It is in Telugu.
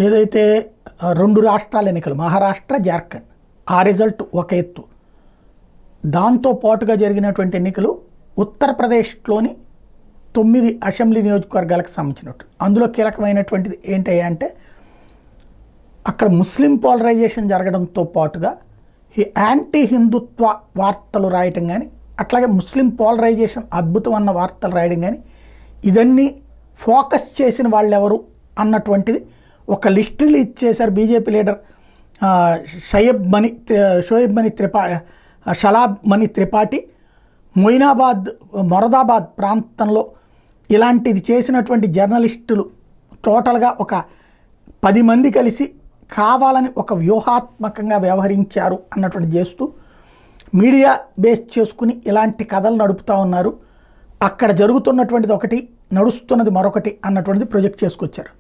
ఏదైతే 2 రాష్ట్రాల ఎన్నికలు మహారాష్ట్ర, జార్ఖండ్, ఆ రిజల్ట్ ఒక ఎత్తు. దాంతో పాటుగా జరిగినటువంటి ఎన్నికలు ఉత్తరప్రదేశ్లోని 9 అసెంబ్లీ నియోజకవర్గాలకు సంబంధించినట్టు. అందులో కీలకమైనటువంటిది ఏంటి అంటే అక్కడ ముస్లిం పోలరైజేషన్ జరగడంతో పాటుగా ఈ యాంటీ హిందుత్వ వార్తలు రాయటం కానీ, అట్లాగే ముస్లిం పోలరైజేషన్ అద్భుతం అన్న వార్తలు రాయడం కానీ, ఇదన్నీ ఫోకస్ చేసిన వాళ్ళు ఎవరు అన్నటువంటిది ఒక లిస్ట్ రిలీజ్ చేశారు బీజేపీ లీడర్ షలాబ్ మణి త్రిపాఠి. మొరాదాబాద్ ప్రాంతంలో ఇలాంటిది చేసినటువంటి జర్నలిస్టులు టోటల్గా ఒక 10 మంది కలిసి కావాలని ఒక వ్యూహాత్మకంగా వ్యవహరించారు అన్నటువంటి చేస్తూ మీడియా బేస్ చేసుకుని ఇలాంటి కథలు నడుపుతూ ఉన్నారు. అక్కడ జరుగుతున్నటువంటిది ఒకటి, నడుస్తున్నది మరొకటి అన్నటువంటిది ప్రొజెక్ట్ చేసుకొచ్చారు.